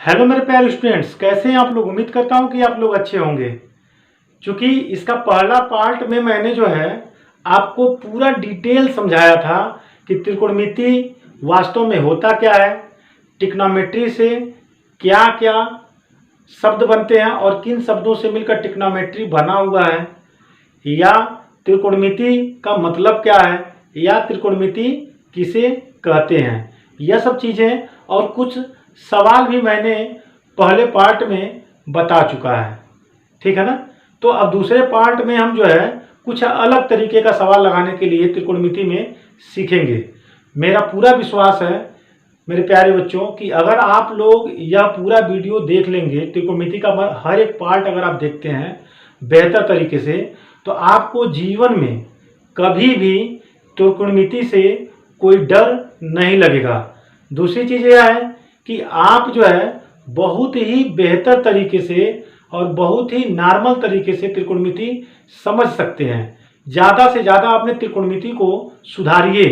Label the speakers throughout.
Speaker 1: Hello मेरे प्यारे students, कैसे हैं आप लोग। उम्मीद करता हूं कि आप लोग अच्छे होंगे। क्योंकि इसका पहला पार्ट में मैंने जो है आपको पूरा डिटेल समझाया था कि त्रिकोणमिति वास्तव में होता क्या है, ट्रिग्नोमेट्री से क्या क्या शब्द बनते हैं और किन शब्दों से मिलकर ट्रिग्नोमेट्री बना हुआ है, या त्रिकोणमिति का मतलब क्या है, या त्रिकोणमिति किसे कहते हैं। यह सब चीज़ें और कुछ सवाल भी मैंने पहले पार्ट में बता चुका है, ठीक है ना। तो अब दूसरे पार्ट में हम जो है कुछ अलग तरीके का सवाल लगाने के लिए त्रिकोणमिति में सीखेंगे। मेरा पूरा विश्वास है मेरे प्यारे बच्चों कि अगर आप लोग यह पूरा वीडियो देख लेंगे, त्रिकोणमिति का हर एक पार्ट अगर आप देखते हैं बेहतर तरीके से, तो आपको जीवन में कभी भी त्रिकोणमिति से कोई डर नहीं लगेगा। दूसरी चीज़ यह है कि आप जो है बहुत ही बेहतर तरीके से और बहुत ही नॉर्मल तरीके से त्रिकोणमिति समझ सकते हैं। ज़्यादा से ज़्यादा अपने त्रिकोणमिति को सुधारिए,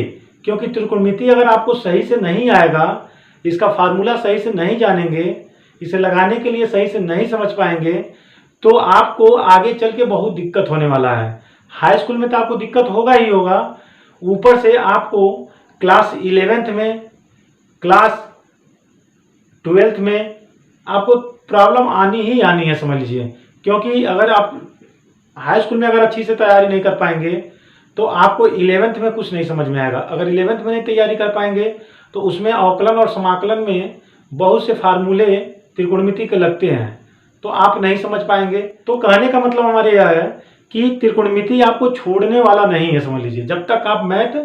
Speaker 1: क्योंकि त्रिकोणमिति अगर आपको सही से नहीं आएगा, इसका फार्मूला सही से नहीं जानेंगे, इसे लगाने के लिए सही से नहीं समझ पाएंगे, तो आपको आगे चल के बहुत दिक्कत होने वाला है। हाई स्कूल में तो आपको दिक्कत होगा ही होगा, ऊपर से आपको क्लास 11th में, क्लास 12th में आपको प्रॉब्लम आनी ही आनी है, समझ लीजिए। क्योंकि अगर आप हाई स्कूल में अगर अच्छी से तैयारी नहीं कर पाएंगे तो आपको 11th में कुछ नहीं समझ में आएगा। अगर 11th में नहीं तैयारी कर पाएंगे तो उसमें अवकलन और समाकलन में बहुत से फार्मूले त्रिकोणमिति के लगते हैं, तो आप नहीं समझ पाएंगे। तो कहने का मतलब हमारे यह है कि त्रिकोणमिति आपको छोड़ने वाला नहीं है, समझ लीजिए, जब तक आप मैथ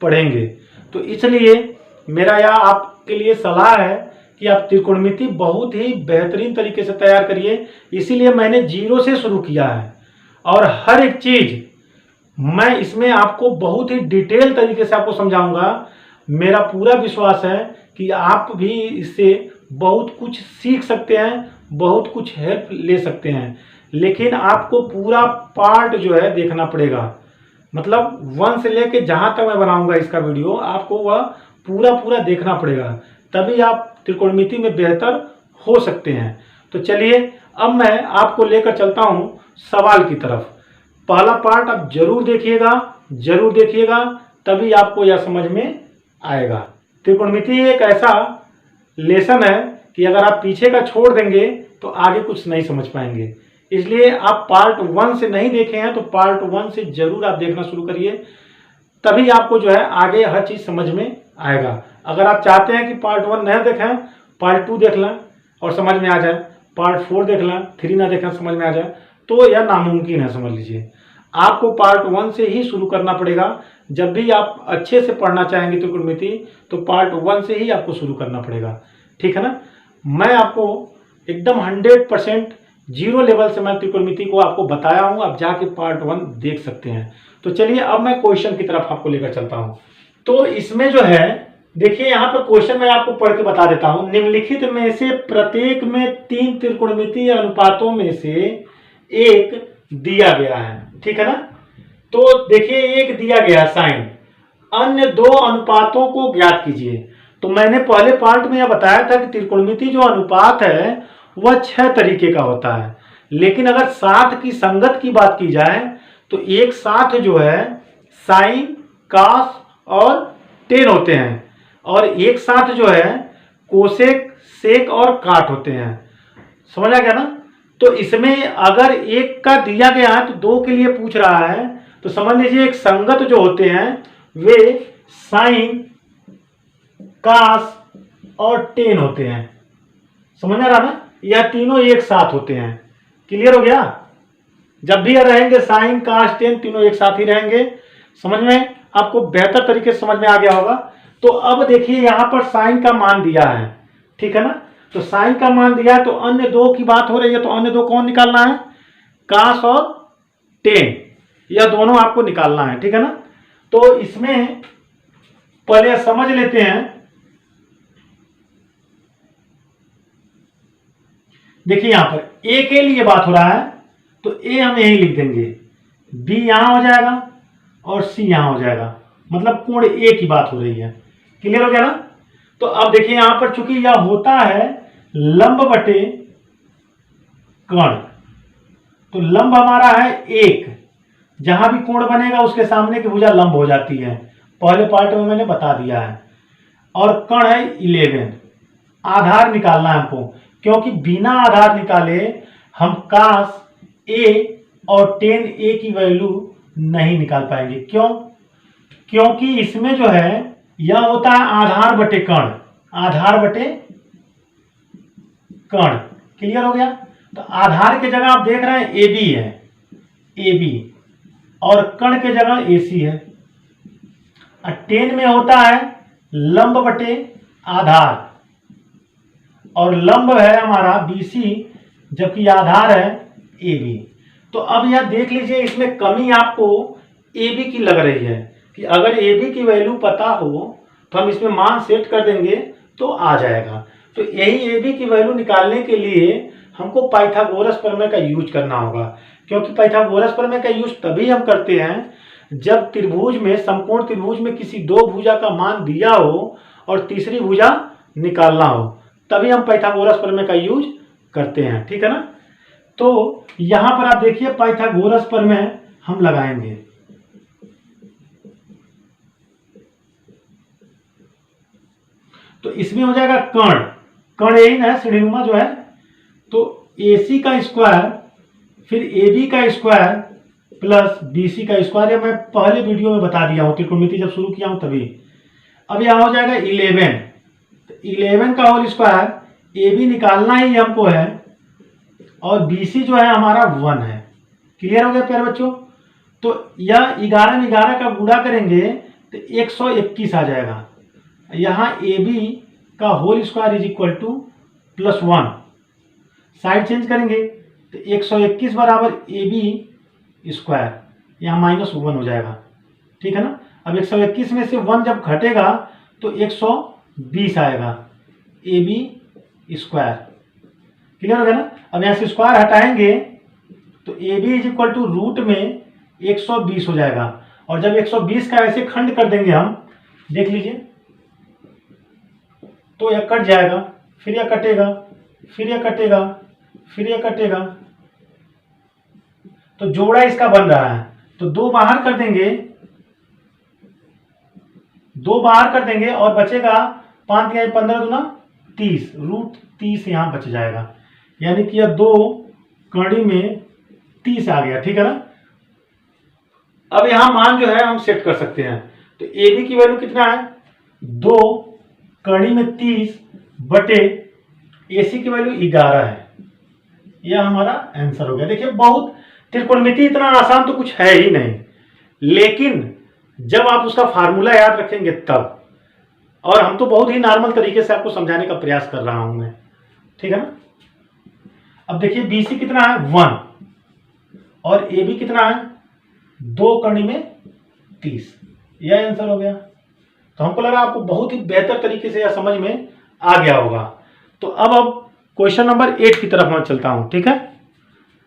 Speaker 1: पढ़ेंगे। तो इसलिए मेरा यह आपके लिए सलाह है कि आप त्रिकोणमिति बहुत ही बेहतरीन तरीके से तैयार करिए। इसीलिए मैंने जीरो से शुरू किया है और हर एक चीज़ मैं इसमें आपको बहुत ही डिटेल तरीके से आपको समझाऊंगा। मेरा पूरा विश्वास है कि आप भी इससे बहुत कुछ सीख सकते हैं, बहुत कुछ हेल्प ले सकते हैं। लेकिन आपको पूरा पार्ट जो है देखना पड़ेगा, मतलब 1 से लेके जहाँ तक मैं बनाऊंगा इसका वीडियो, आपको वह पूरा देखना पड़ेगा, तभी आप त्रिकोणमिति में बेहतर हो सकते हैं। तो चलिए अब मैं आपको लेकर चलता हूं सवाल की तरफ। पहला पार्ट आप जरूर देखिएगा, तभी आपको यह समझ में आएगा। त्रिकोणमिति एक ऐसा लेसन है कि अगर आप पीछे का छोड़ देंगे तो आगे कुछ नहीं समझ पाएंगे। इसलिए आप पार्ट 1 से नहीं देखे हैं तो पार्ट 1 से जरूर आप देखना शुरू करिए, तभी आपको जो है आगे हर चीज़ समझ में आएगा। अगर आप चाहते हैं कि पार्ट 1 नहीं देखें, पार्ट 2 देख लें और समझ में आ जाए, पार्ट 4 देख लें, 3 ना देखें समझ में आ जाए, तो यह नामुमकिन है, समझ लीजिए। आपको पार्ट 1 से ही शुरू करना पड़ेगा। जब भी आप अच्छे से पढ़ना चाहेंगे त्रिकोणमिति तो पार्ट 1 से ही आपको शुरू करना पड़ेगा, ठीक है ना। मैं आपको एकदम 100% जीरो लेवल से मैं त्रिकोणमिति को आपको बताया हूँ, आप जाके पार्ट 1 देख सकते हैं। तो चलिए अब मैं क्वेश्चन की तरफ आपको लेकर चलता हूँ। तो इसमें जो है देखिए, यहाँ पर क्वेश्चन मैं आपको पढ़ के बता देता हूँ। निम्नलिखित में से प्रत्येक में 3 त्रिकोणमितीय अनुपातों में से एक दिया गया है, ठीक है ना। तो देखिए एक दिया गया साइन, अन्य 2 अनुपातों को ज्ञात कीजिए। तो मैंने पहले पार्ट में यह बताया था कि त्रिकोणमिति जो अनुपात है वह 6 तरीके का होता है। लेकिन अगर साथ की संगत की बात की जाए तो एक साथ जो है साइन, कास और टेन होते हैं, और एक साथ जो है कोसेक, सेक और काट होते हैं। समझ आ गया ना। तो इसमें अगर एक का दिया गया है तो 2 के लिए पूछ रहा है, तो समझ लीजिए एक संगत जो होते हैं वे साइन, कास और टेन होते हैं। समझ आ रहा ना, यह तीनों एक साथ होते हैं। क्लियर हो गया। जब भी रहेंगे साइन, कास, टेन तीनों एक साथ ही रहेंगे। समझ में आपको बेहतर तरीके से समझ में आ गया होगा। तो अब देखिए यहां पर साइन का मान दिया है, ठीक है ना। तो साइन का मान दिया है, तो अन्य 2 की बात हो रही है, तो अन्य 2 कौन निकालना है, कास और टेन, यह दोनों आपको निकालना है, ठीक है ना। तो इसमें पहले समझ लेते हैं। देखिए यहां पर ए के लिए बात हो रहा है, तो ए हम यही लिख देंगे, बी यहां हो जाएगा और सी यहां हो जाएगा, मतलब कोण ए की बात हो रही है। क्लियर हो गया ना। तो अब देखिए यहां पर चूंकि यह होता है लंब बटे कर्ण। तो लंब हमारा है 1, जहां भी कोण बनेगा उसके सामने की भुजा लंब हो जाती है, पहले पार्ट में मैंने बता दिया है। और कर्ण है 11। आधार निकालना है हमको, क्योंकि बिना आधार निकाले हम cos A और tan A की वैल्यू नहीं निकाल पाएंगे। क्यों? क्योंकि इसमें जो है यह होता है आधार बटे कर्ण, आधार बटे कर्ण। क्लियर हो गया? तो आधार के जगह आप देख रहे हैं AB है, AB, और कर्ण के जगह AC है। और tan में होता है लंब बटे आधार, और लंब है हमारा BC, जबकि आधार है AB। तो अब यह देख लीजिए, इसमें कमी आपको AB की लग रही है कि अगर AB की वैल्यू पता हो तो हम इसमें मान सेट कर देंगे तो आ जाएगा। तो यही AB की वैल्यू निकालने के लिए हमको पाइथागोरस प्रमेय का यूज करना होगा, क्योंकि पाइथागोरस प्रमेय का यूज तभी हम करते हैं जब त्रिभुज में, समकोण त्रिभुज में किसी दो भुजा का मान दिया हो और तीसरी भुजा निकालना हो, तभी हम पाइथागोरस प्रमेय का यूज करते हैं। ठीक है ना? तो यहां पर आप देखिए पाइथागोरस प्रमेय हम लगाएंगे। तो इसमें हो जाएगा कर्ण, कर्ण यही ना श्रेणीनुमा जो है, तो AC का स्क्वायर फिर AB का स्क्वायर प्लस BC का स्क्वायर। ये मैं पहले वीडियो में बता दिया हूं, त्रिकोणमिति जब शुरू किया हूं तभी। अब यहां हो जाएगा 11, तो 11 का होल स्क्वायर, AB निकालना ही हमको है, और BC जो है हमारा 1 है। क्लियर हो गया प्यारे बच्चों? तो यह 11 में 11 का गुणा करेंगे तो 121 आ जाएगा। यहाँ AB का whole square is equal to +1, side change करेंगे तो 121 बराबर AB स्क्वायर, यहाँ -1 हो जाएगा। ठीक है ना? अब 121 में से 1 जब घटेगा तो 120 आएगा AB स्क्वायर। क्लियर हो गया ना? अब यहाँ से स्क्वायर हटाएंगे तो AB is equal to root में 120 हो जाएगा। और जब 120 का ऐसे खंड कर देंगे हम, देख लीजिए, तो यह कट जाएगा, फिर यह कटेगा, फिर यह कटेगा, फिर यह कटेगा, तो जोड़ा इसका बन रहा है। तो 2 बाहर कर देंगे, 2 बाहर कर देंगे और बचेगा 5 या 15 दूना 30, रूट 30 यहां बच जाएगा। यानी कि यह 2 कड़ी में 30 आ गया। ठीक है ना? अब यहां मान जो है हम सेट कर सकते हैं। तो AB की वैल्यू कितना है? 2 कड़ी में 30 बटे AC की वैल्यू 11 है। यह हमारा आंसर हो गया। देखिए, बहुत त्रिकोणमिति इतना आसान तो कुछ है ही नहीं, लेकिन जब आप उसका फार्मूला याद रखेंगे तब। और हम तो बहुत ही नॉर्मल तरीके से आपको समझाने का प्रयास कर रहा हूं मैं। ठीक है ना? अब देखिए BC कितना है? 1, और AB कितना है? 2 कड़ी में 30। यह आंसर हो गया। तो हमको लगा आपको बहुत ही बेहतर तरीके से यह समझ में आ गया होगा। तो अब क्वेश्चन नंबर 8 की तरफ मैं चलता हूं। ठीक है?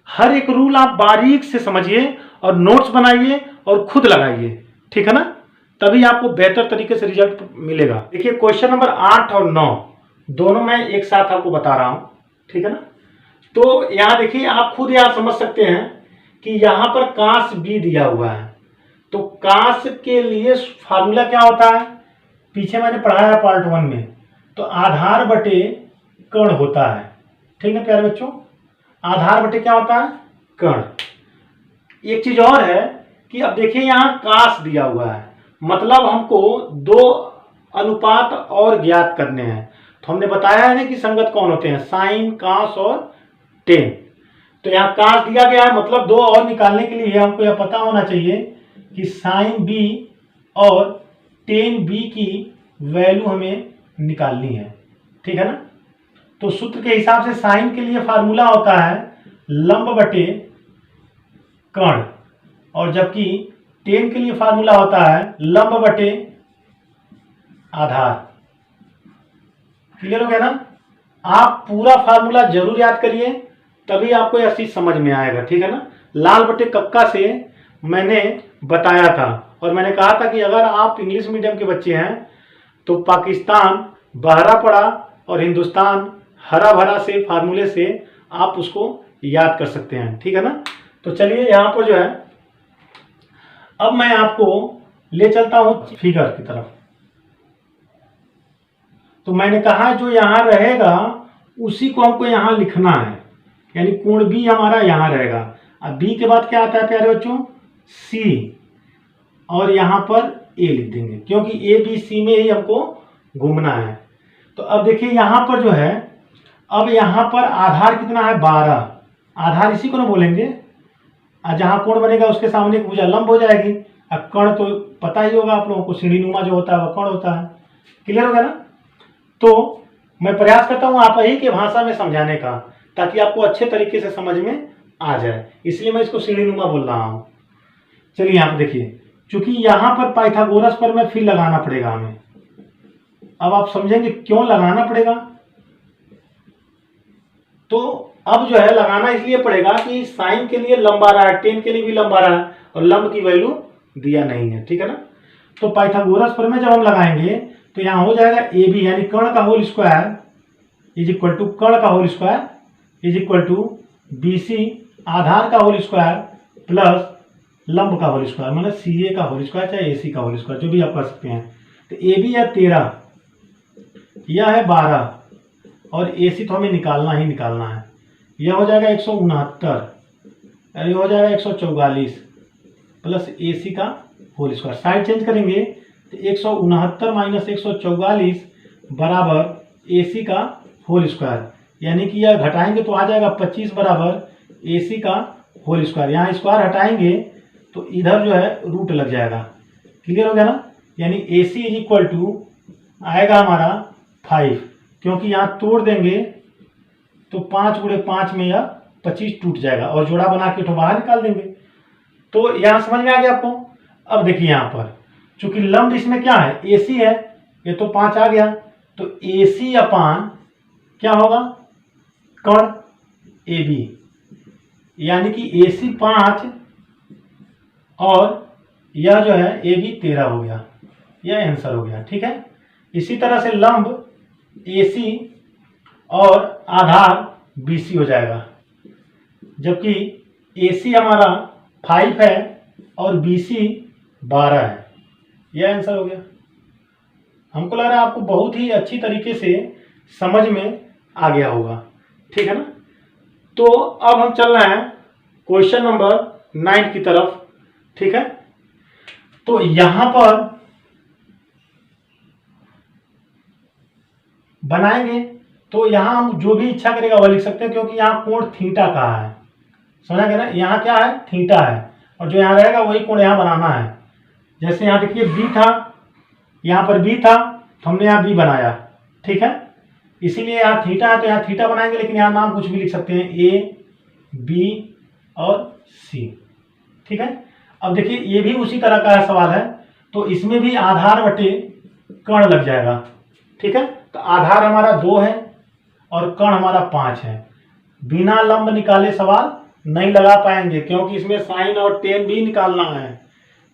Speaker 1: हर एक रूल आप बारीक से समझिए और नोट्स बनाइए और खुद लगाइए। ठीक है ना? तभी आपको बेहतर तरीके से रिजल्ट मिलेगा। देखिए, क्वेश्चन नंबर 8 और 9 दोनों मैं एक साथ आपको बता रहा हूं। ठीक है ना? तो यहां देखिए, आप खुद यहां समझ सकते हैं कि यहां पर cos B दिया हुआ है। तो cos के लिए फार्मूला क्या होता है? पीछे मैंने पढ़ाया पार्ट 1 में। तो आधार बटे कर्ण होता है। ठीक है प्यारे बच्चों? आधार बटे क्या होता है? कर्ण। एक चीज और है कि अब देखिए यहां cos दिया हुआ है, मतलब हमको 2 अनुपात और ज्ञात करने हैं। तो हमने बताया है ना कि संगत कौन होते हैं? साइन, cos और tan। तो यहाँ cos दिया गया है, मतलब 2 और निकालने के लिए हमको यह पता होना चाहिए कि साइन B और tan B की वैल्यू हमें निकालनी है। ठीक है ना? तो सूत्र के हिसाब से साइन के लिए फार्मूला होता है लंब बटे कर्ण, और जबकि tan के लिए फार्मूला होता है लंब बटे आधार। क्लियर हो गया ना? आप पूरा फार्मूला जरूर याद करिए, तभी आपको यह चीज समझ में आएगा। ठीक है ना? लाल बटे कक्का से मैंने बताया था, और मैंने कहा था कि अगर आप इंग्लिश मीडियम के बच्चे हैं तो पाकिस्तान बहरा पड़ा और हिंदुस्तान हरा भरा से फार्मूले से आप उसको याद कर सकते हैं, ठीक है ना। तो चलिए यहाँ पर जो है अब मैं आपको ले चलता हूँ फिगर की तरफ। तो मैंने कहा जो यहाँ रहेगा उसी को हमको यहाँ लिखना है, यानी कोण बी हमारा यहाँ रहेगा। अब बी के बाद क्या आता है प्यारे बच्चों, सी, और यहाँ पर ए लिख देंगे क्योंकि ए बी सी में ही हमको घूमना है। तो अब देखिए यहाँ पर जो है, अब यहाँ पर आधार कितना है 12, आधार इसी को ना बोलेंगे। और जहाँ कोण बनेगा उसके सामने एक भुजा लंब हो जाएगी। अब कर्ण तो पता ही होगा आप लोगों को, सीढ़ीनुमा जो होता है वह कर्ण होता है। क्लियर हो गया ना। तो मैं प्रयास करता हूँ आप ही के भाषा में समझाने का, ताकि आपको अच्छे तरीके से समझ में आ जाए, इसलिए मैं इसको सीढ़ीनुमा बोल रहा हूँ। चलिए यहाँ पे देखिए, चूंकि यहाँ पर पाइथागोरस पर में फिर लगाना पड़ेगा हमें। अब आप समझेंगे क्यों लगाना पड़ेगा। तो अब जो है लगाना इसलिए पड़ेगा कि साइन के लिए लंबा रहा है, टेन के लिए भी लंबा रहा है, और लंब की वैल्यू दिया नहीं है, ठीक है ना। तो पाइथागोरस पर में जब हम लगाएंगे तो यहाँ हो जाएगा ए बी, यानी कर्ण का whole square is equal to कर्ण का whole square is equal to B C आधार का होल स्क्वायर प्लस लंब का होल स्क्वायर, मतलब सी ए का होल स्क्वायर चाहे ए सी का होल स्क्वायर, जो भी आप कर सकते हैं। तो ए बी है 13, यह है 12, और ए सी तो हमें निकालना ही निकालना है। यह हो जाएगा 169, यह हो जाएगा 144 प्लस ए सी का होल स्क्वायर। साइड चेंज करेंगे तो 169 माइनस 144 बराबर ए सी का होल स्क्वायर, यानी कि यह घटाएंगे तो आ जाएगा 25 बराबर ए सी का होल स्क्वायर। यहाँ स्क्वायर हटाएंगे तो इधर जो है रूट लग जाएगा। क्लियर हो गया ना। यानी ए सी इज इक्वल टू आएगा हमारा 5, क्योंकि यहाँ तोड़ देंगे तो 5 गुणे 5 में यह 25 टूट जाएगा, और जोड़ा बना के तो बाहर निकाल देंगे। तो यहाँ समझ में आ गया आपको। अब देखिए यहाँ पर चूंकि लंब इसमें क्या है, ए सी है, ये तो 5 आ गया, तो ए सी अपान क्या होगा, कर्ण ए बी, यानी कि ए सी 5 और यह जो है ए बी 13 हो गया, यह आंसर हो गया, ठीक है। इसी तरह से लंब ए सी और आधार बी सी हो जाएगा, जबकि ए सी हमारा 5 है और बी सी 12 है, यह आंसर हो गया। हमको लग रहा है आपको बहुत ही अच्छी तरीके से समझ में आ गया होगा, ठीक है ना। तो अब हम चल रहे हैं क्वेश्चन नंबर 9 की तरफ, ठीक है। तो यहां पर बनाएंगे तो यहां हम जो भी इच्छा करेगा वह लिख सकते हैं, क्योंकि यहाँ कोण थीटा का है, समझा गया ना। यहाँ क्या है, थीटा है, और जो यहाँ रहेगा वही कोण यहाँ बनाना है। जैसे यहाँ देखिए बी था, यहाँ पर बी था तो हमने यहाँ बी बनाया, ठीक है। इसीलिए यहाँ थीटा है तो यहाँ थीटा बनाएंगे, लेकिन यहाँ नाम कुछ भी लिख सकते हैं, ए बी और सी, ठीक है। अब देखिए ये भी उसी तरह का है सवाल है, तो इसमें भी आधार बटे कर्ण लग जाएगा, ठीक है। तो आधार हमारा 2 है और कर्ण हमारा 5 है। बिना लंब निकाले सवाल नहीं लगा पाएंगे, क्योंकि इसमें साइन और टेन भी निकालना है,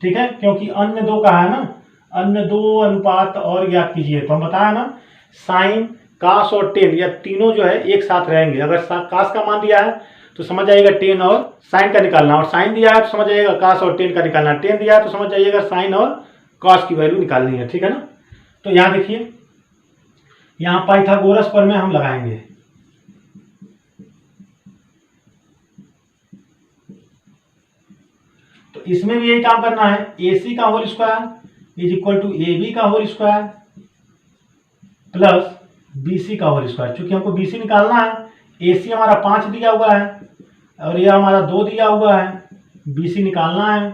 Speaker 1: ठीक है। क्योंकि अन्य 2 का है ना, अन्य 2 अनुपात और ज्ञात कीजिए, तो हम बताया ना साइन कास और टेन यह तीनों जो है एक साथ रहेंगे। अगर कास का मान दिया है तो समझ जाइएगा टेन और साइन का निकालना, और साइन दिया है तो समझ जाइएगा कास और टेन का निकालना, टेन दिया है तो समझ जाइएगा साइन और कास की वैल्यू निकालनी है, ठीक है ना। तो यहाँ देखिए, यहाँ पाइथागोरस पर में हम लगाएंगे, तो इसमें भी यही काम करना है। ए सी का whole square is equal to A B का whole square plus B C का होल स्क्वायर। चूंकि हमको बी सी निकालना है, ए सी हमारा 5 दिया हुआ है और यह हमारा 2 दिया हुआ है, बी सी निकालना है।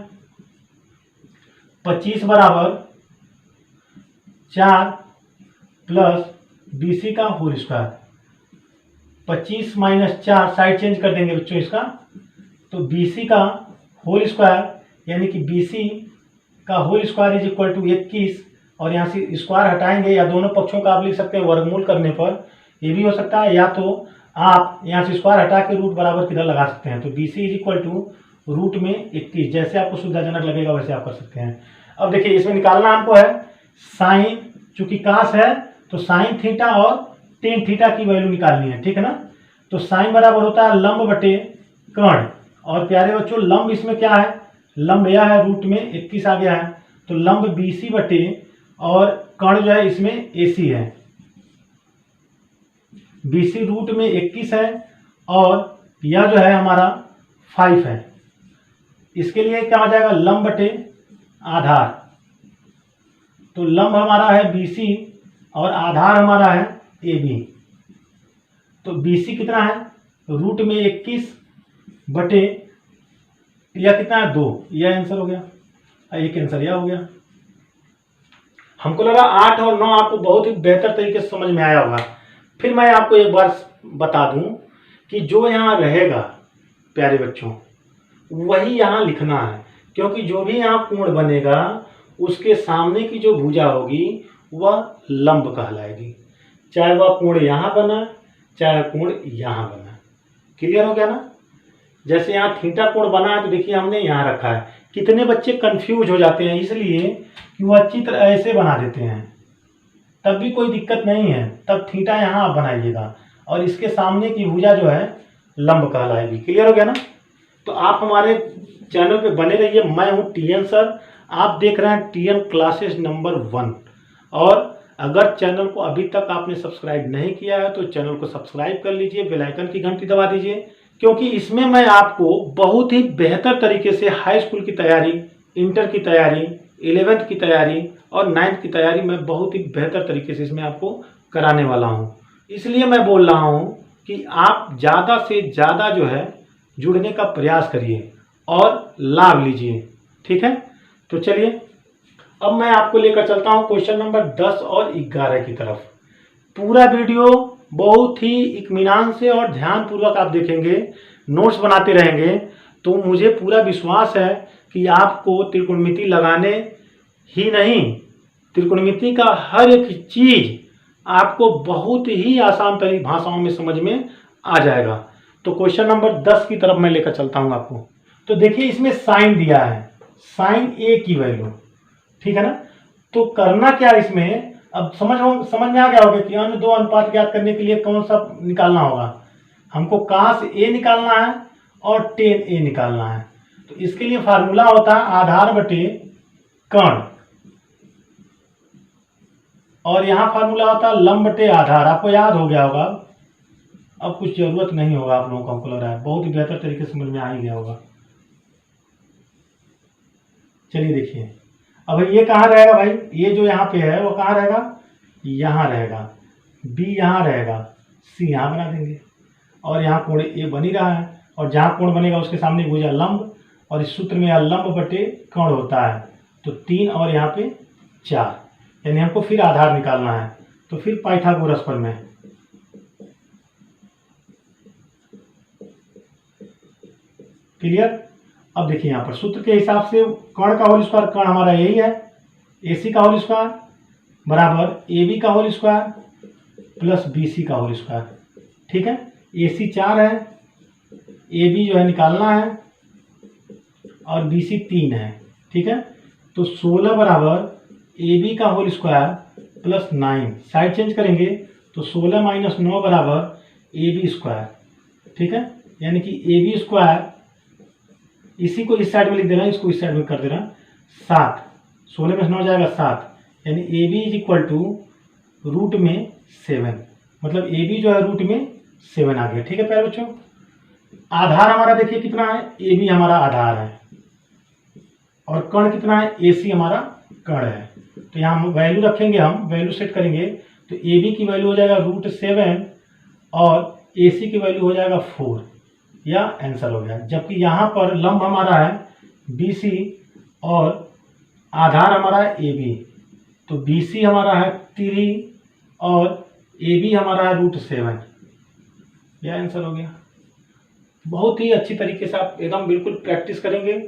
Speaker 1: 25 बराबर 4 प्लस बी सी का whole square. 25 minus 4 side change कर देंगे बच्चों इसका, तो बी सी का होल स्क्वायर यानी कि बी सी का whole square is equal to 21, और यहाँ से स्क्वायर हटाएंगे, या दोनों पक्षों का आप लिख सकते हैं वर्गमूल करने पर, ये भी हो सकता है, या तो आप यहाँ से स्क्वायर हटा के रूट बराबर किधर लगा सकते हैं। तो B C is equal to root में 21, जैसे आपको सुविधाजनक लगेगा वैसे आप कर सकते हैं। अब देखिए इसमें निकालना हमको है साइन, चूंकि कास है तो साइन थीटा और टेन थीटा की वैल्यू निकालनी है, ठीक है ना। तो साइन बराबर होता है लंब बटे कर्ण, और प्यारे बच्चों लंब इसमें क्या है, लंब यह है रूट में 21 आ गया है, तो लंब BC बटे और कर्ण जो है इसमें AC है। BC रूट में 21 है और यह जो है हमारा 5 है। इसके लिए क्या हो जाएगा, लंब बटे आधार। तो लंब हमारा है BC और आधार हमारा है AB। तो BC कितना है, रूट में 21 बटे यह कितना है 2, यह आंसर हो गया, एक आंसर यह हो गया। हमको लगा 8 और 9 आपको बहुत ही बेहतर तरीके से समझ में आया होगा। फिर मैं आपको एक बार बता दूं कि जो यहाँ रहेगा प्यारे बच्चों वही यहाँ लिखना है, क्योंकि जो भी यहाँ कोण बनेगा उसके सामने की जो भुजा होगी वह लंब कहलाएगी, चाहे वह कोण यहाँ बना चाहे कोण यहाँ बना। क्लियर हो गया ना। जैसे यहाँ थीटा कोण बना है तो देखिए हमने यहाँ रखा है, कितने बच्चे कंफ्यूज हो जाते हैं इसलिए कि वो अच्छी तरह ऐसे बना देते हैं, तब भी कोई दिक्कत नहीं है, तब थीटा यहाँ आप बनाइएगा और इसके सामने की भुजा जो है लंब कहलाएगी। क्लियर हो गया ना। तो आप हमारे चैनल पे बने रहिए। मैं हूँ TN सर, आप देख रहे हैं TN क्लासेस नंबर 1। और अगर चैनल को अभी तक आपने सब्सक्राइब नहीं किया है तो चैनल को सब्सक्राइब कर लीजिए, बेल आइकन की घंटी दबा दीजिए, क्योंकि इसमें मैं आपको बहुत ही बेहतर तरीके से हाई स्कूल की तैयारी, इंटर की तैयारी, 11th की तैयारी और 9th की तैयारी मैं बहुत ही बेहतर तरीके से इसमें आपको कराने वाला हूँ। इसलिए मैं बोल रहा हूँ कि आप ज़्यादा से ज़्यादा जो है जुड़ने का प्रयास करिए और लाभ लीजिए, ठीक है। तो चलिए अब मैं आपको लेकर चलता हूँ क्वेश्चन नंबर 10 और 11 की तरफ। पूरा वीडियो बहुत ही इत्मीनान से और ध्यानपूर्वक आप देखेंगे, नोट्स बनाते रहेंगे, तो मुझे पूरा विश्वास है कि आपको त्रिकोणमिति लगाने ही नहीं, त्रिकोणमिति का हर एक चीज़ आपको बहुत ही आसान भाषाओं में समझ में आ जाएगा। तो क्वेश्चन नंबर 10 की तरफ मैं लेकर चलता हूँ आपको। तो देखिए इसमें साइन दिया है, साइन A की वैल्यू, ठीक है ना। तो करना क्या इसमें, अब समझ में आ गया होगा कि अन्य दो अनुपात ज्ञात करने के लिए कौन सा निकालना होगा। हमको cos A निकालना है और tan A निकालना है। तो इसके लिए फार्मूला होता है आधार बटे कर्ण, और यहाँ फार्मूला होता है लंब बटे आधार। आपको याद हो गया होगा, अब कुछ जरूरत नहीं होगा आप लोगों को, हमको लग रहा है बहुत ही बेहतर तरीके से समझ में आ ही गया होगा। चलिए देखिए अब ये कहाँ रहेगा भाई, ये जो यहाँ पे है वो कहाँ रहेगा, यहाँ रहेगा, B यहाँ रहेगा, C यहाँ बना देंगे, और यहाँ कोण A बन ही रहा है, और जहाँ कोण बनेगा उसके सामने भुजा लंब, और इस सूत्र में यह लंब बटे कर्ण होता है। तो 3 और यहाँ पे 4, यानी हमको फिर आधार निकालना है। तो फिर पाइथागोरस प्रमेय, क्लियर। अब देखिए यहाँ पर सूत्र के हिसाब से कर्ण का होल स्क्वायर, कर्ण हमारा यही है, AC का होल स्क्वायर बराबर AB का होल स्क्वायर प्लस BC का होल स्क्वायर, ठीक है। AC 4 है, AB जो है निकालना है, और BC 3 है, ठीक है। तो 16 बराबर AB का whole square plus 9, side change करेंगे तो 16 माइनस 9 बराबर AB स्क्वायर, ठीक है। यानी कि AB स्क्वायर, इसी को इस साइड में लिख देना, इसको इस साइड में कर देना 7, 16 में 9 जाएगा 7, यानी AB is equal to root में 7, मतलब AB जो है रूट में 7 आ गया, ठीक है प्यारे बच्चों। आधार हमारा देखिए कितना है, AB हमारा आधार है, और कर्ण कितना है, AC हमारा कर्ण है। तो यहाँ हम वैल्यू रखेंगे, हम वैल्यू सेट करेंगे, तो AB की वैल्यू हो जाएगा रूट 7 और AC की वैल्यू हो जाएगा 4, या आंसर हो गया। जबकि यहाँ पर लंब हमारा है BC और आधार हमारा है AB, तो BC हमारा है 3 और AB हमारा है रूट 7, यह आंसर हो गया। बहुत ही अच्छी तरीके से आप एकदम बिल्कुल प्रैक्टिस करेंगे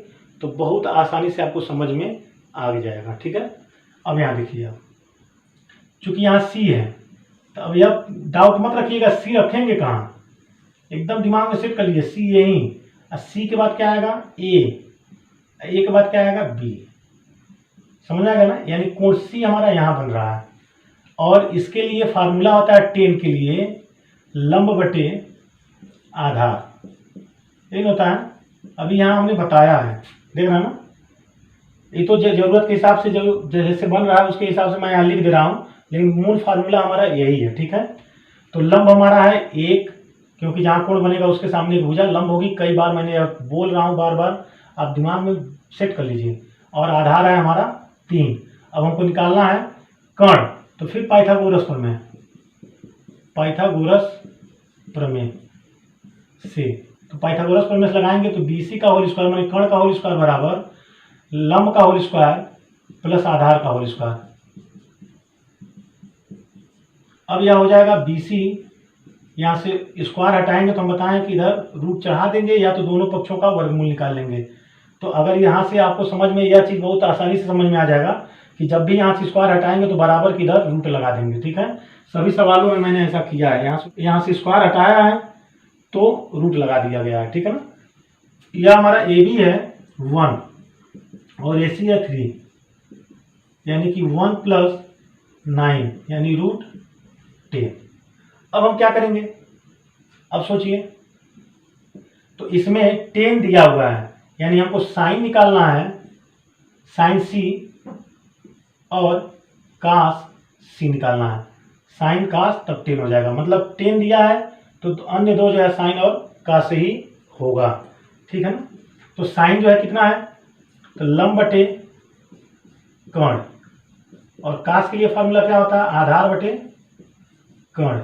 Speaker 1: तो बहुत आसानी से आपको समझ में आ जाएगा, ठीक है। अब यहाँ देखिए आप, चूंकि यहाँ C है तो अब यह डाउट मत रखिएगा C रखेंगे कहाँ, एकदम दिमाग में सेट कर लीजिए C यहीं, और C के बाद क्या आएगा A के बाद क्या आएगा B, समझ आएगा ना। यानी कोण C हमारा यहाँ बन रहा है। और इसके लिए फार्मूला होता है 10 के लिए लंब बटे आधार, यही होता है। अभी यहाँ हमने बताया है, देख रहा ना, ये तो जरूरत के हिसाब से जो जैसे बन रहा है उसके हिसाब से मैं यहाँ लिख दे रहा हूँ, लेकिन मूल फार्मूला हमारा यही है, ठीक है। तो लंब हमारा है 1, क्योंकि जहाँ कोण बनेगा उसके सामने एक भुजा लंब होगी। कई बार मैंने बोल रहा हूँ, बार बार आप दिमाग में सेट कर लीजिए। और आधार है हमारा 3। अब हमको निकालना है कर्ण, तो फिर पाइथागोरस प्रमेय से, तो पाइथागोरस प्रमेय से लगाएंगे तो BC का होल स्क्वायर माने कर्ण का होल स्क्वायर बराबर लंब का होल स्क्वायर प्लस आधार का होल स्क्वायर। अब यह हो जाएगा BC, यहाँ से स्क्वायर हटाएंगे तो हम बताएं कि इधर रूट चढ़ा देंगे या तो दोनों पक्षों का वर्गमूल निकाल लेंगे। तो अगर यहाँ से आपको समझ में यह चीज़ बहुत आसानी से समझ में आ जाएगा कि जब भी यहाँ से स्क्वायर हटाएंगे तो बराबर की इधर रूट लगा देंगे, ठीक है। सभी सवालों में मैंने ऐसा किया है, यहाँ से स्क्वायर हटाया है तो रूट लगा दिया गया है, ठीक है ना। यह हमारा AB है 1 और AC है 3, यानी कि 1 + 9 यानी √10। अब हम क्या करेंगे, अब सोचिए, तो इसमें 10 दिया हुआ है, यानी हमको साइन निकालना है, साइन C और कास C निकालना है। साइन कास तब 10 हो जाएगा, मतलब 10 दिया है तो अन्य दो जो है साइन और कास से ही होगा, ठीक है ना। तो साइन जो है कितना है, तो लंब बटे कर्ण, और कास के लिए फॉर्मूला क्या होता है, आधार बटे कर्ण,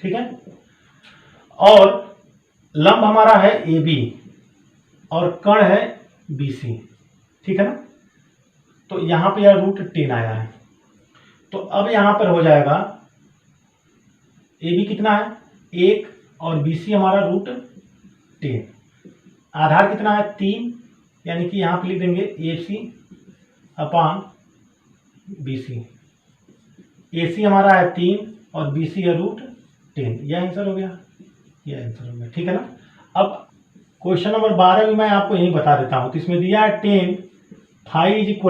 Speaker 1: ठीक है। और लंब हमारा है AB और कर्ण है BC, ठीक है ना। तो यहाँ पे यह √10 आया है। तो अब यहाँ पर हो जाएगा AB कितना है 1 और BC हमारा √10, आधार कितना है 3, यानी कि यहाँ पे लिख देंगे AC अपान BC। AC हमारा है 3 और BC है √10। यह आंसर हो गया, यह आंसर हो गया, ठीक है ना। अब क्वेश्चन नंबर 12 भी मैं आपको यही बता देता हूँ। तो इसमें दिया है 10 फाई =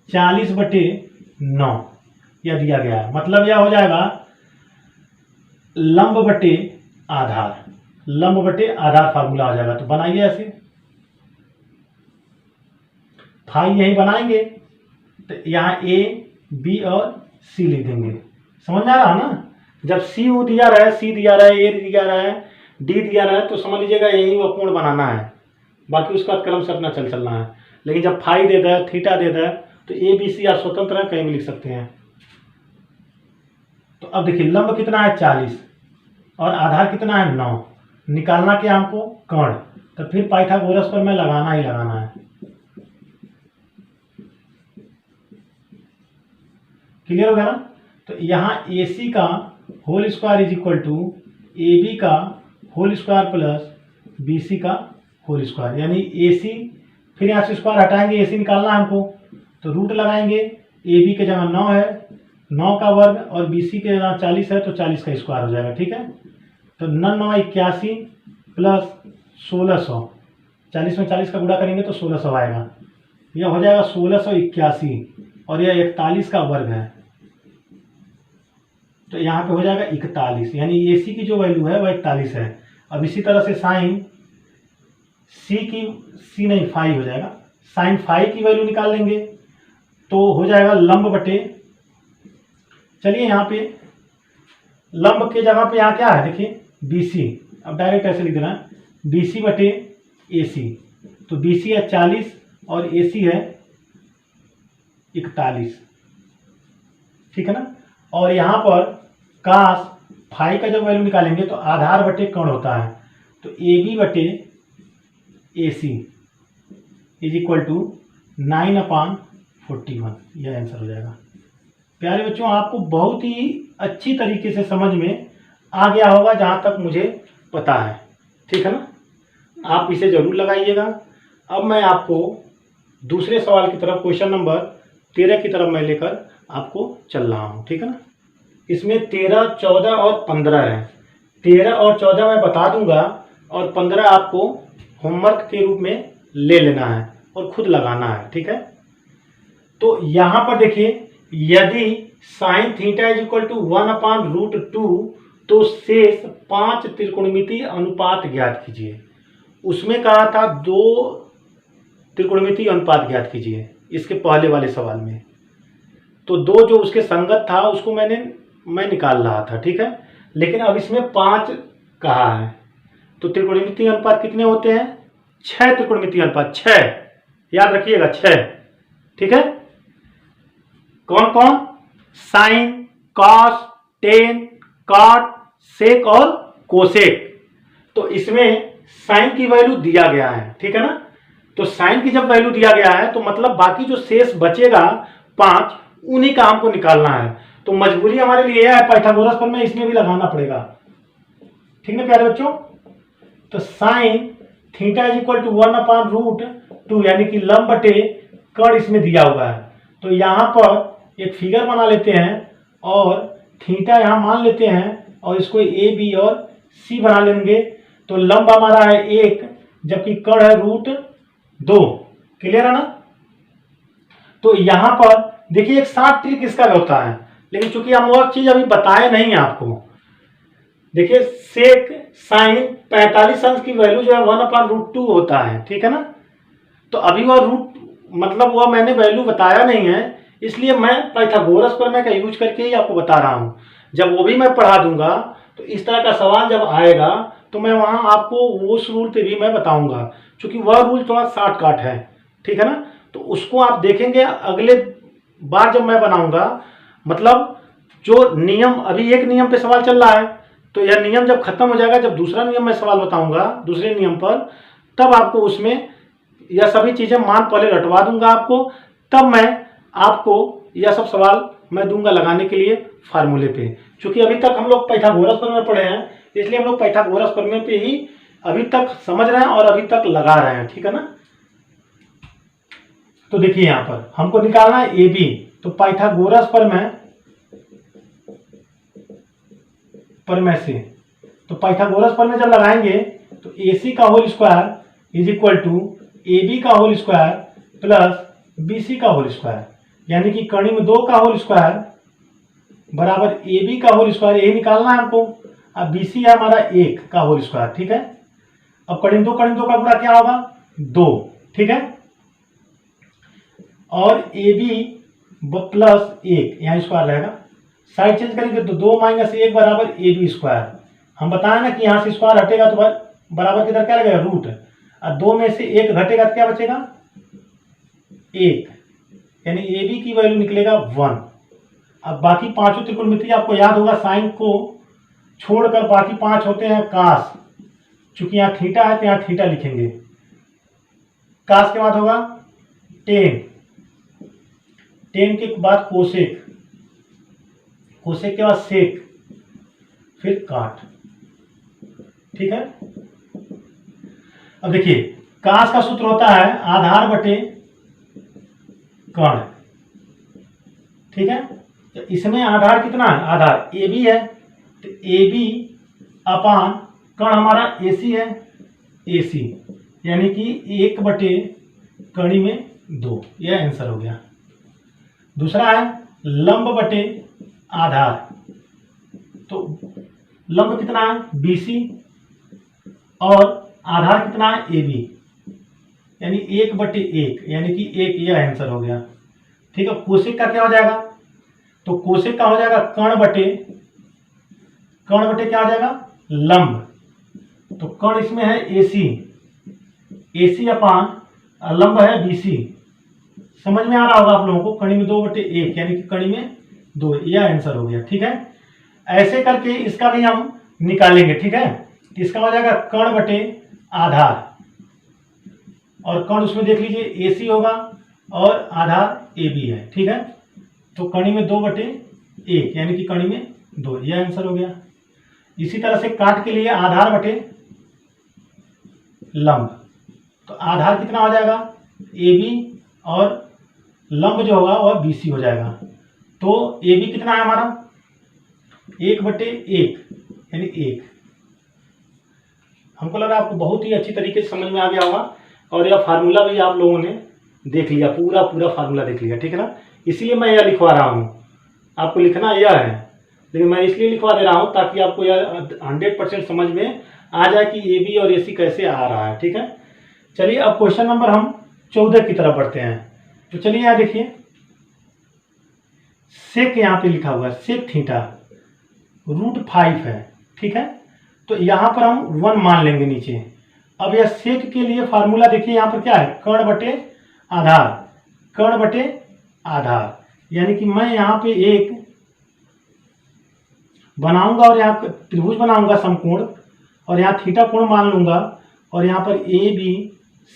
Speaker 1: 40/9, यह दिया गया है। मतलब यह हो जाएगा लंब बटे आधार, लंब बटे आधार फार्मूला आ जाएगा। तो बनाइए ऐसे, फाई यही बनाएंगे, तो यहाँ A, B और C लिख देंगे। समझ में आ रहा है ना। जब C दिया रहा है, C दिया रहा है, A दिया रहा है, D दिया रहा है, तो समझ लीजिएगा यही वो कोण बनाना है, बाकी उसका कलम से अपना चलना है। लेकिन जब फाई दे दे, थीटा दे दे, तो A, B, C आप स्वतंत्र है, कहीं भी लिख सकते हैं। तो अब देखिए लंब कितना है 40 और आधार कितना है 9, निकालना क्या हमको कर्ण, तो फिर पाइथागोरस पर मैं लगाना ही लगाना है। क्लियर हो गया ना। तो यहाँ AC का होल स्क्वायर = AB का होल स्क्वायर प्लस BC का होल स्क्वायर, यानी AC, फिर यहाँ से स्क्वायर हटाएंगे, AC निकालना है हमको, तो रूट लगाएंगे। AB के जगह 9 है, 9 का वर्ग, और BC के जगह 40 है तो 40 का स्क्वायर हो जाएगा, ठीक है। तो 9 9 81 प्लस 1600, 40 में 40 का गुणा करेंगे तो 1600 आएगा। यह हो जाएगा 1681 और यह 41 का वर्ग है, तो यहाँ पे हो जाएगा 41, यानी AC की जो वैल्यू है वह 41 है। अब इसी तरह से साइन फाई हो जाएगा, साइन फाई की वैल्यू निकाल लेंगे तो हो जाएगा लंब बटे, चलिए यहाँ पे लंब के जगह पे यहाँ क्या है देखिए BC, अब डायरेक्ट ऐसे लिख देना BC बटे AC। तो BC है 40 और AC है 41, ठीक है ना। और यहाँ पर कास फाई का जब वैल्यू निकालेंगे तो आधार बटे कर्ण होता है, तो AB बटे AC = 9/41, यह आंसर हो जाएगा। प्यारे बच्चों, आपको बहुत ही अच्छी तरीके से समझ में आ गया होगा जहाँ तक मुझे पता है, ठीक है ना। आप इसे जरूर लगाइएगा। अब मैं आपको दूसरे सवाल की तरफ, क्वेश्चन नंबर 13 की तरफ मैं लेकर आपको चल रहा हूँ, ठीक है ना। इसमें 13, 14 और 15 है। 13 और 14 मैं बता दूंगा और 15 आपको होमवर्क के रूप में ले लेना है और खुद लगाना है, ठीक है। तो यहाँ पर देखिए, यदि sine theta is equal to 1/√2, तो शेष 5 त्रिकोणमितीय अनुपात ज्ञात कीजिए। उसमें कहा था 2 त्रिकोणमितीय अनुपात ज्ञात कीजिए इसके पहले वाले सवाल में, तो 2 जो उसके संगत था उसको मैं निकाल रहा था, ठीक है। लेकिन अब इसमें 5 कहा है, तो त्रिकोणमितीय अनुपात कितने होते हैं? 6 त्रिकोणमितीय अनुपात, 6 याद रखिएगा, 6, ठीक है। कौन कौन? साइन, कॉस, टेन, कॉट, सेक और कोसेक। तो इसमें साइन की वैल्यू दिया गया है, ठीक है ना। तो साइन की जब वैल्यू दिया गया है तो मतलब बाकी जो शेष बचेगा 5, उन्हीं का हमको निकालना है। तो मजबूरी हमारे लिए यह है, पाइथागोरस पर में इसमें भी लगाना पड़ेगा, ठीक है प्यारे बच्चों। तो sine theta is equal to 1/√2 यानी कि लंब बटे कर्ण इसमें दिया हुआ है। तो यहां पर एक फिगर बना लेते हैं और थीटा यहां मान लेते हैं और इसको ए बी और सी बना लेंगे। तो लंब हमारा है 1 जबकि कर्ण है √2, क्लियर है ना। तो यहां पर देखिए एक शॉर्ट ट्रिक इसका भी होता है, लेकिन चूंकि हम वो चीज अभी बताए नहीं आपको। देखिए सेक साइन 45 अंश की वैल्यू जो है 1/√2 होता है, ठीक है ना। तो अभी वह मतलब वह मैंने वैल्यू बताया नहीं है, इसलिए मैं पाइथागोरस प्रमेय का यूज करके ही आपको बता रहा हूं। जब वो भी मैं पढ़ा दूंगा तो इस तरह का सवाल जब आएगा तो मैं वहां आपको उस रूल पे भी मैं बताऊंगा, क्योंकि वह रूल थोड़ा शॉर्टकट है, ठीक है ना। तो उसको आप देखेंगे अगले बार जब मैं बनाऊंगा। मतलब जो नियम, अभी एक नियम पे सवाल चल रहा है, तो यह नियम जब खत्म हो जाएगा, जब दूसरा नियम मैं सवाल बताऊंगा दूसरे नियम पर, तब आपको उसमें यह सभी चीजें मान पहले रटवा दूंगा आपको, तब मैं आपको यह सब सवाल मैं दूंगा लगाने के लिए फार्मूले पे। क्योंकि अभी तक हम लोग पाइथागोरस प्रमेय पढ़े हैं, इसलिए हम लोग पाइथागोरस प्रमेय पे ही अभी तक समझ रहे हैं और अभी तक लगा रहे हैं, ठीक है ना। तो देखिए यहां पर हमको निकालना है ए बी, तो पाइथागोरस प्रमेय से, तो पाइथागोरस प्रमेय जब लगाएंगे तो ए सी का whole square is equal to A B का whole square plus B C का होल स्क्वायर, यानी कि कड़ी में 2 का होल स्क्वायर बराबर ए बी का होल स्क्वायर, यही निकालना है हमको। अब बी सी है हमारा 1 का होल स्क्वायर, ठीक है। अब कड़ी 2 का गुणा क्या होगा? 2, ठीक है। और ए बी प्लस 1 यहाँ स्क्वायर रहेगा, साइड चेंज करेंगे तो 2 - 1 बराबर ए बी स्क्वायर। हम बताएं ना कि यहाँ से स्क्वायर हटेगा तो बराबर किधर क्या लगेगा? रूट। और 2 में से 1 घटेगा तो क्या बचेगा? 1, यानी ए बी की वैल्यू निकलेगा 1। अब बाकी पांचों त्रिकोणमिति आपको याद होगा, साइन को छोड़कर बाकी 5 होते हैं कास। चूंकि यहाँ थीटा है तो यहाँ थीटा लिखेंगे। कास के बाद होगा टेन, टेन के बाद कोसेक, कोसेक के बाद सेक, फिर काट, ठीक है। अब देखिए कास का सूत्र होता है आधार बटे कर्ण, ठीक है। तो इसमें आधार कितना है? आधार ए बी है, तो ए बी अपान कर्ण हमारा ए सी है, ए सी यानी कि 1 बटे कड़ी में 2, यह आंसर हो गया। दूसरा है लंब बटे आधार, तो लंब कितना है? बी सी और आधार कितना है? ए बी, यानी 1 बटे 1 यानी कि 1, यह आंसर हो गया, ठीक है। कोसेक का क्या हो जाएगा? तो कोसेक का हो जाएगा कर्ण बटे क्या हो जाएगा? लंब। तो कर्ण इसमें है ए सी अपान लंब है बी सी। समझ में आ रहा होगा आप लोगों को, कड़ी में 2 बटे 1 यानी कि कड़ी में 2, यह आंसर हो गया, ठीक है। ऐसे करके इसका भी हम निकालेंगे, ठीक है। इसका हो जाएगा कर्ण बटे आधार, और कर्ण उसमें देख लीजिए ए सी होगा और आधार ए बी है, ठीक है। तो कड़ी में 2 बटे 1 यानी कि कड़ी में 2, यह आंसर हो गया। इसी तरह से काट के लिए आधार बटे लंब, तो आधार कितना हो जाएगा? ए बी और लंब जो होगा वह बी सी हो जाएगा। तो ए बी कितना है हमारा? 1 बटे 1 यानी 1। हमको लगा आपको बहुत ही अच्छी तरीके से समझ में आ गया होगा, और यह फार्मूला भी आप लोगों ने देख लिया, पूरा फार्मूला देख लिया, ठीक है ना। इसीलिए मैं यह लिखवा रहा हूँ, आपको लिखना यह है, लेकिन मैं इसलिए लिखवा दे रहा हूँ ताकि आपको यह 100% समझ में आ जाए कि ए बी और ए सी कैसे आ रहा है। ठीक है, चलिए अब क्वेश्चन नंबर हम 14 की तरफ बढ़ते हैं। तो चलिए यहाँ देखिए, सेक यहाँ पे लिखा हुआ है, सेक थीटा √5 है। ठीक है, तो यहाँ पर हम 1 मान लेंगे नीचे। अब यह सेक के लिए फार्मूला देखिए, यहाँ पर क्या है, कर्ण बटे आधार, कर्ण बटे आधार, यानी कि मैं यहाँ पे एक बनाऊंगा और यहाँ त्रिभुज बनाऊंगा समकोण, और यहाँ थीटा कोण मान लूंगा, और यहाँ पर ए बी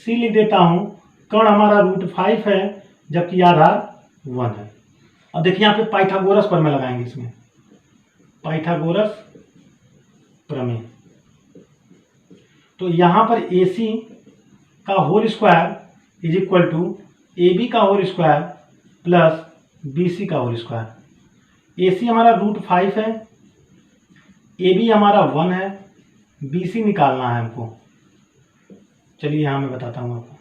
Speaker 1: सी लिख देता हूँ। कर्ण हमारा √5 है जबकि आधार 1 है। अब देखिए यहाँ पे पाइथागोरस प्रमेय लगाएंगे, इसमें पाइथागोरस प्रमेय। तो यहाँ पर ए सी का whole square is equal to A B का whole square plus B C का होल स्क्वायर। ए सी हमारा √5 है, ए बी हमारा 1 है, बी सी निकालना है हमको। चलिए यहाँ मैं बताता हूँ आपको।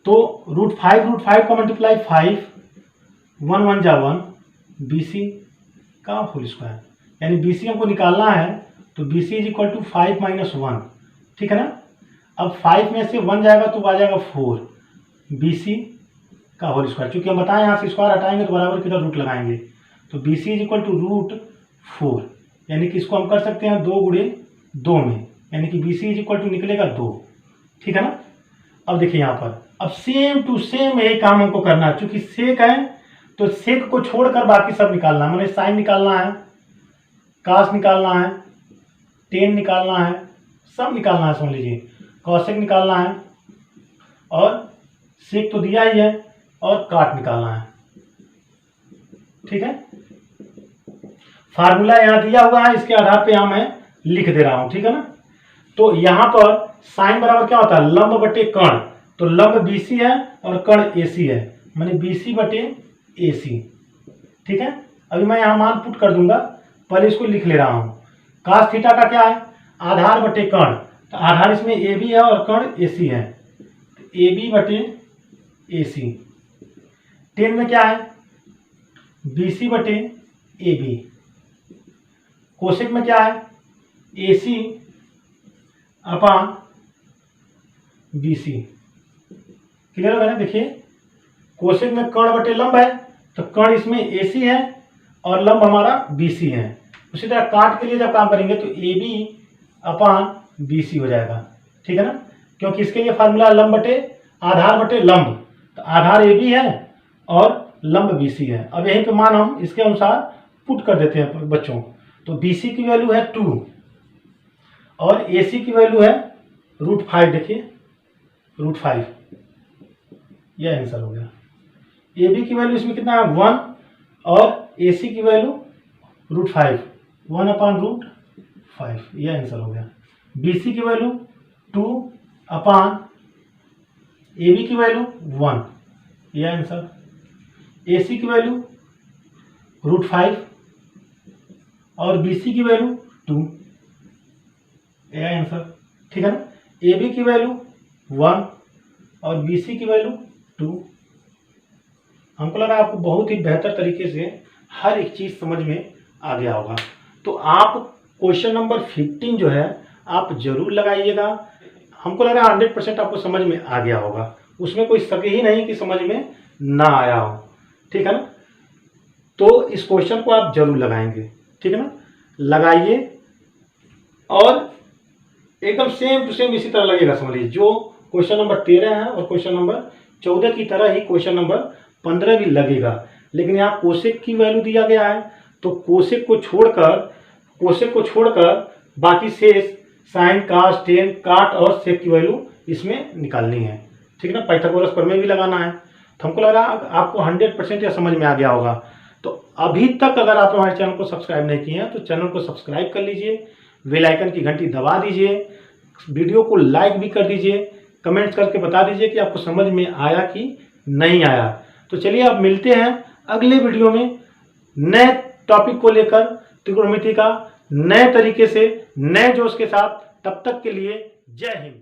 Speaker 1: तो √5 का मल्टीप्लाई 5, 1 1 जा 1, बी सी का होल स्क्वायर, यानी बी सी हमको निकालना है। तो B C is equal to 5 - 1, ठीक है ना। अब 5 में से 1 जाएगा तो आ जाएगा 4, बी सी का होल स्क्वायर। चूंकि हम बताएं यहाँ से स्क्वायर हटाएंगे तो बराबर किधर रूट लगाएंगे, तो B C is equal to √4, यानी कि इसको हम कर सकते हैं 2 × 2 में, यानी कि B C is equal to निकलेगा 2। ठीक है ना। अब देखिए यहाँ पर, अब सेम टू सेम यही काम हमको करना है। चूंकि सेक है तो सेक को छोड़कर बाकी सब निकालना है, मैंने साइन निकालना है, कास निकालना है, टेन निकालना है, सब निकालना है, समझ लीजिए कॉसेक निकालना है, और सेक तो दिया ही है, और काट निकालना है। ठीक है, फार्मूला यहाँ दिया हुआ है, इसके आधार पे यहाँ मैं लिख दे रहा हूं। ठीक है ना। तो यहाँ पर साइन बराबर क्या होता है, लंब बटे कर्ण। तो लंब BC है और कर्ण AC है, माने BC बटे AC। ठीक है, अभी मैं यहाँ मान पुट कर दूंगा, पहले इसको लिख ले रहा हूँ। कास थीटा का क्या है, आधार बटे कर्ण। तो आधार इसमें AB है और कर्ण AC है, तो AB बटे AC। टेन में क्या है, BC बटे AB। कोसेक में क्या है, AC अपान BC। क्लियर होगा ना। देखिए कोसेक में कर्ण बटे लंब है, तो कर्ण इसमें AC है और लंब हमारा BC है। उसी तरह काट के लिए जब काम करेंगे तो AB अपान BC हो जाएगा। ठीक है ना, क्योंकि इसके लिए फार्मूला लंब बटे आधार बटे लंब, तो आधार AB है और लंब BC है। अब यहीं पे मान हम इसके अनुसार पुट कर देते हैं बच्चों। तो BC की वैल्यू है 2 और AC की वैल्यू है √5। देखिए √5, यह आंसर हो गया। AB की वैल्यू इसमें कितना है, 1, और AC की वैल्यू √5, 1/√5, यह आंसर हो गया। BC की वैल्यू 2 अपान AB की वैल्यू 1, यह आंसर। AC की वैल्यू √5 और BC की वैल्यू 2, यह आंसर। ठीक है ना। AB की वैल्यू 1 और BC की वैल्यू 2। हमको लगा आपको बहुत ही बेहतर तरीके से हर एक चीज़ समझ में आ गया होगा। तो आप क्वेश्चन नंबर 15 जो है आप जरूर लगाइएगा। हमको लगा 100% आपको समझ में आ गया होगा, उसमें कोई शक ही नहीं कि समझ में ना आया हो। ठीक है ना। तो इस क्वेश्चन को आप जरूर लगाएंगे। ठीक है ना, लगाइए और एकदम सेम टू सेम इसी तरह लगेगा। समझ लीजिए जो क्वेश्चन नंबर 13 है और क्वेश्चन नंबर 14 की तरह ही क्वेश्चन नंबर 15 भी लगेगा। लेकिन यहाँ कोसेक की वैल्यू दिया गया है, तो कोसेक को छोड़कर बाकी शेष साइन, कास, टेन, काट और सेक की वैल्यू इसमें निकालनी है। ठीक है ना, पाइथागोरस प्रमेय भी लगाना है। तो हमको लग रहा है आपको 100% यह समझ में आ गया होगा। तो अभी तक अगर आप हमारे चैनल को सब्सक्राइब नहीं किए हैं तो चैनल को सब्सक्राइब कर लीजिए, बेल आइकन की घंटी दबा दीजिए, वीडियो को लाइक भी कर दीजिए, कमेंट्स करके बता दीजिए कि आपको समझ में आया कि नहीं आया। तो चलिए अब मिलते हैं अगले वीडियो में नए टॉपिक को लेकर, त्रिकोणमिति का नए तरीके से, नए जोश के साथ। तब तक के लिए जय हिंद।